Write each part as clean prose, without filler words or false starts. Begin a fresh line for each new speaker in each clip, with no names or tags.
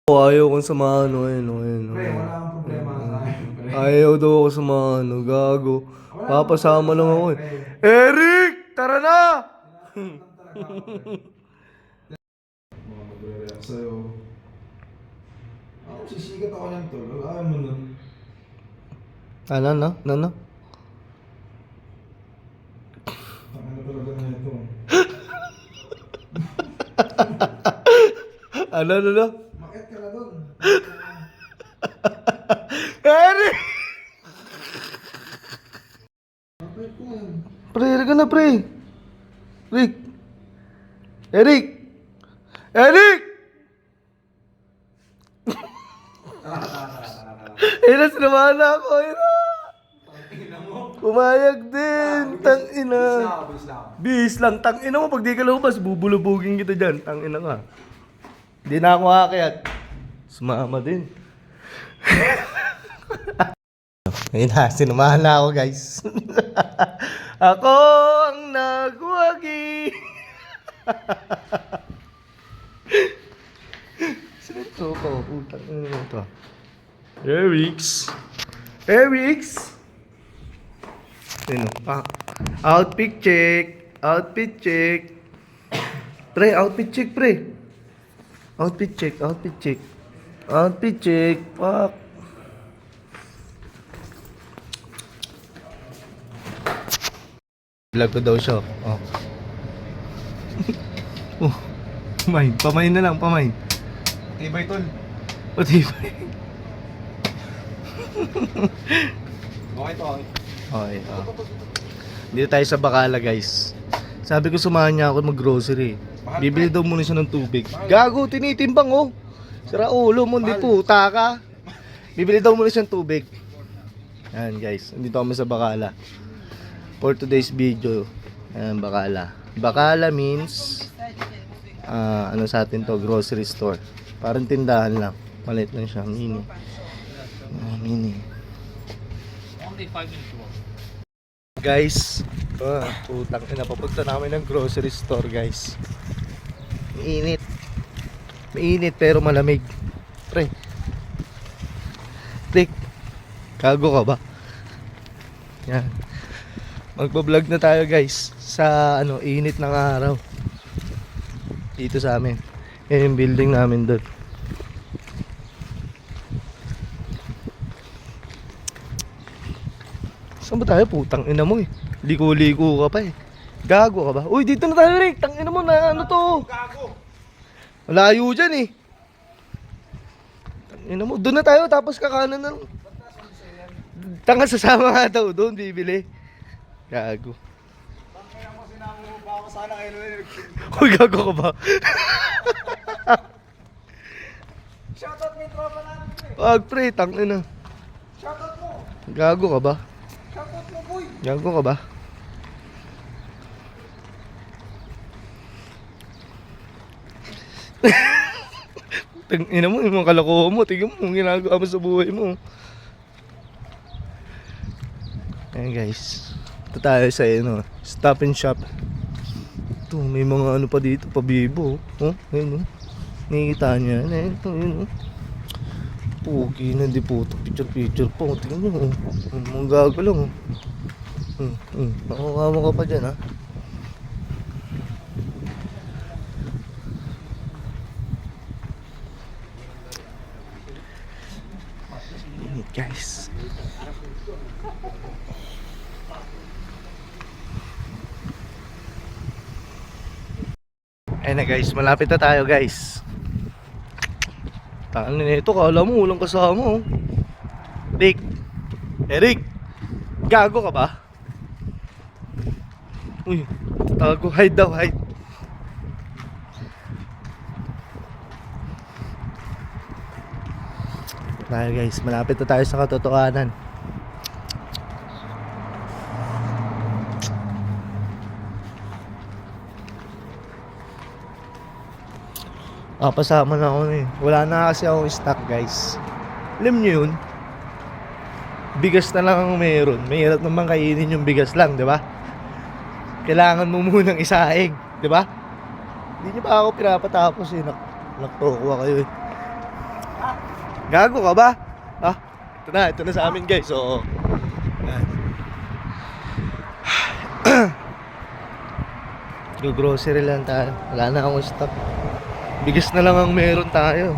Ayaw kong samahan, ayun.
Pre, wala kang problema sa akin, pre.
Ayaw daw ako samahan, gago.
Wala
Papasama
akong
lang
problema
ako
sa
eh.
akin, pre.
Eric! Tara na!
Tinatanong talaga ako, pre. Mga magre-react sa'yo. Ako, sisikat ako niyan, tol. Ayaw mo nun.
Ano?
Ano talaga na ito?
Ano?
Makit ka na dun.
Eric!
Makit ko yan.
Pre, Eric ka na, pre. Rick! Eric! Ina, sinamahan na ako, ina. Pumayag din, tangina.
Bilis lang.
Bis lang, tangina mo, pag di ka lumabas, bubulubugin kita dyan, tangina ka. Di na ako aakyat. Sumama din. Ayun na, sinamahan na ako, guys. Ako ang nagwagi. Sino ko? Utang na ito. Eric's. Ayun o. Outfit check. Pre, outfit check, pre. Outfit check. Fuck. Vlog ko daw siya. Oh. Pamain na lang.
Tibay, tol.
Pati.
Okay to, okay.
Okay. Dito tayo sa Bacala, guys. Sabi ko samahan niya ako mag-grocery. Bibili daw muna siya ng tubig. Gago, tinitimbang oh. Sira ulo mo, hindi puta ka. Bibili daw muna siya ng tubig. Ayan guys, nandito kami sa Bacala. For today's video, ayan, Bacala means ano sa atin to, grocery store. Parang tindahan lang. Maliit lang siya, mini.
Only 5 minutes walk.
Guys, putang ina, papunta namin ng grocery store, guys. Mainit pero malamig. Pre. Rick, kago ka ba? Yan. Magpa-vlog na tayo, guys, sa init ng araw. Dito sa amin. Yan yung building namin doon. Saan ba tayo? Putang ina mo eh. Liko-liko ka pa eh. Gago ka ba? Uy, dito na tayo, Rick. Tang ina mo na ano to.
Gago!
Malayo dyan eh. Tang ina mo. Doon na tayo tapos kakanan na. Tanga, sasama nga daw. Doon bibili. Gago.
Kaya mo sinamo ba ako sana kayo nung
Uy, gago ka ba?
Shoutout mo yung tropa natin, pre.
Wag pre, tang ina.
Shoutout mo.
Gago ka ba?
Shoutout mo, boy.
Gago ka ba? Tang ina mo, yung mga kalokohan mo. Tingnan mo, yung ginagawa mo sa buhay mo. Ayan guys. Ito tayo sa Stop and Shop. Ito, may mga ano pa dito, pabibo. Oh, ayun oh. Nakikita niya. Ito, yun oh. Pugi na, di po ito. Picture po. Tingnan nyo oh. Mga gago lang oh. Nakakama ka pa dyan ha. Init guys. Ayun na guys, malapit na tayo guys. Tangan na ito, kala mo walang kasama oh. Eric, gago ka ba? Uy, tago, hide daw, hide. Tayo guys, malapit na tayo sa katotohanan. Pasama na ako eh. Wala na kasi akong stock guys. Alam nyo yun? Bigas na lang ang meron. Mahirap naman kainin yung bigas lang, di ba? Kailangan mo munang isaing, di ba? Hindi nyo pa ako pinapatapos eh. Naktokwa kayo eh. Gago ka ba? Ah, ito na sa amin guys. Oo. Yan. Grocery lang tayo. Wala na akong stock. Bigas na lang ang meron tayo.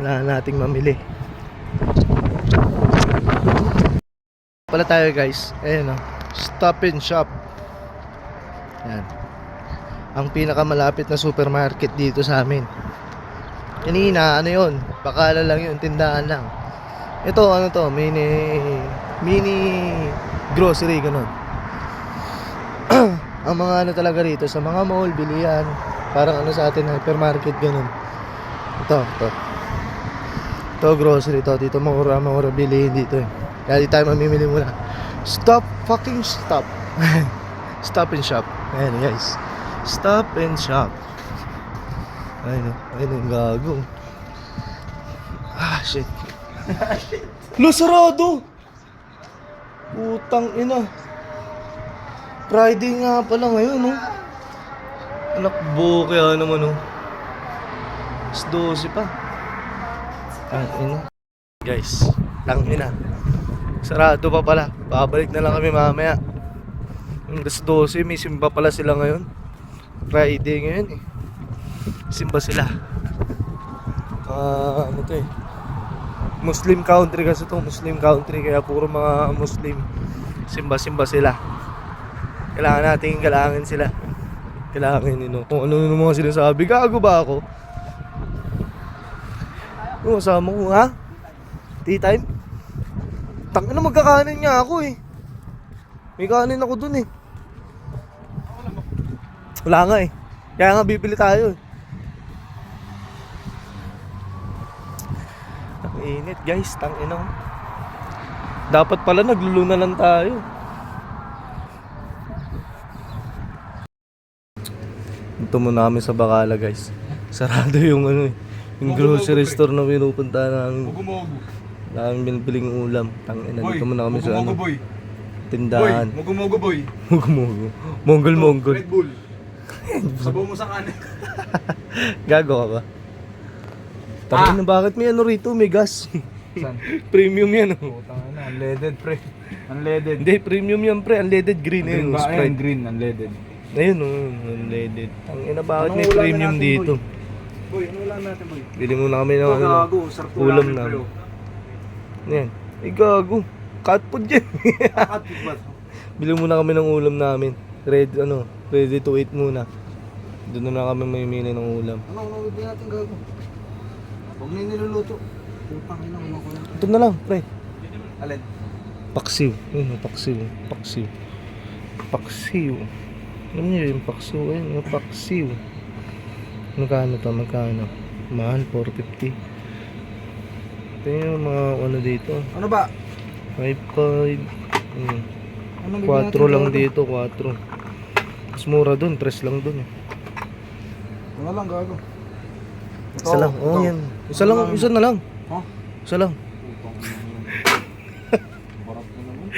Wala nating mamili. Pala tayo guys. Ayan o. Stop and Shop. Yan. Ang pinakamalapit na supermarket dito sa amin. Kanina, ano yun? Bakala lang yun, tindahan lang. Ito, ano to? Mini grocery, ganun. Ang mga ano talaga rito, sa mga mall, bilihan. Parang ano sa atin, hypermarket, ganun. Ito. Ito, grocery to. Dito, mura bilihin dito eh. Kaya di tayo mamimili muna. Stop. Stop and Shop. Ayan guys. Stop and Shop. Ayun yung gago. Ah, shit. Lo, sarado. Putang ina. Friday nga pala ngayon, no? Anak bo, kaya naman, no? 12 pa. Tang ina. Guys, tang ina. Sarado pa pala. Babalik na lang kami mamaya. 12, may simba pala sila ngayon. Friday ngayon eh. Simba sila. Ano to eh, Muslim country kasi to. Muslim country, kaya puro mga Muslim. Simba sila. Kailangan natin galangin sila. Kailangan kung ano mga sinasabi. Gago ba ako? Yung kasama ko, ha? Tea time? Tangina, magkakanin nga ako eh. May kanin ako dun eh. Wala nga eh. Kaya nga bibili tayo eh. Ang init guys, tangina. Dapat pala nagluluna lang tayo. Ito muna kami sa Bacala guys. Sarado yung ano eh, yung grocery store na pinupunta namin.
Mugumogo.
Namin binibiling ulam. Tangina,
Boy,
dito muna kami sa ano,
boy.
tindahan.
Mugumogo boy.
Mugumogo. Mongol.
Red Bull. Sabaw mo sa kanin.
Gago ka ba? Tangina, bakit may ano rito? May gas.
Saan?
Premium yan oh.
Putang ina, unleaded pre. Unleaded.
Hindi, premium yan pre. Unleaded green
Green
yun.
ba?
Sprite.
Ayan, green, unleaded.
Ayun oh, unleaded. Tangina, bakit
Anong
may
ulam
premium
natin,
dito?
Boy, ano lang natin boy?
Bili muna kami ng ano,
Gago, sarap
ulam
namin,
namin.
pre.
Yan. Ay gago. Cat food yan.
Cut ba?
Bili muna kami ng ulam namin. Ready to eat muna. Doon na kami mamimili ng ulam.
Ano bibili natin gago? Huwag na yung niluluto. Putang ina, umako lang.
Ito na lang, pre.
Alin?
Paksiw. Ayun, paksiw. Alam niyo yung paksiw. Ayun, yung paksiw. Magkano to? Mahal, 450. Ito yung mga ano dito.
Ano ba?
5.5.
Ano
4 lang dito, 4. Mas mura dun, 3 lang dun eh.
Ano lang gago?
Isa lang, oh yan. Isa na lang.
Ha?
Isa lang.
Putang ina. Barap na naman.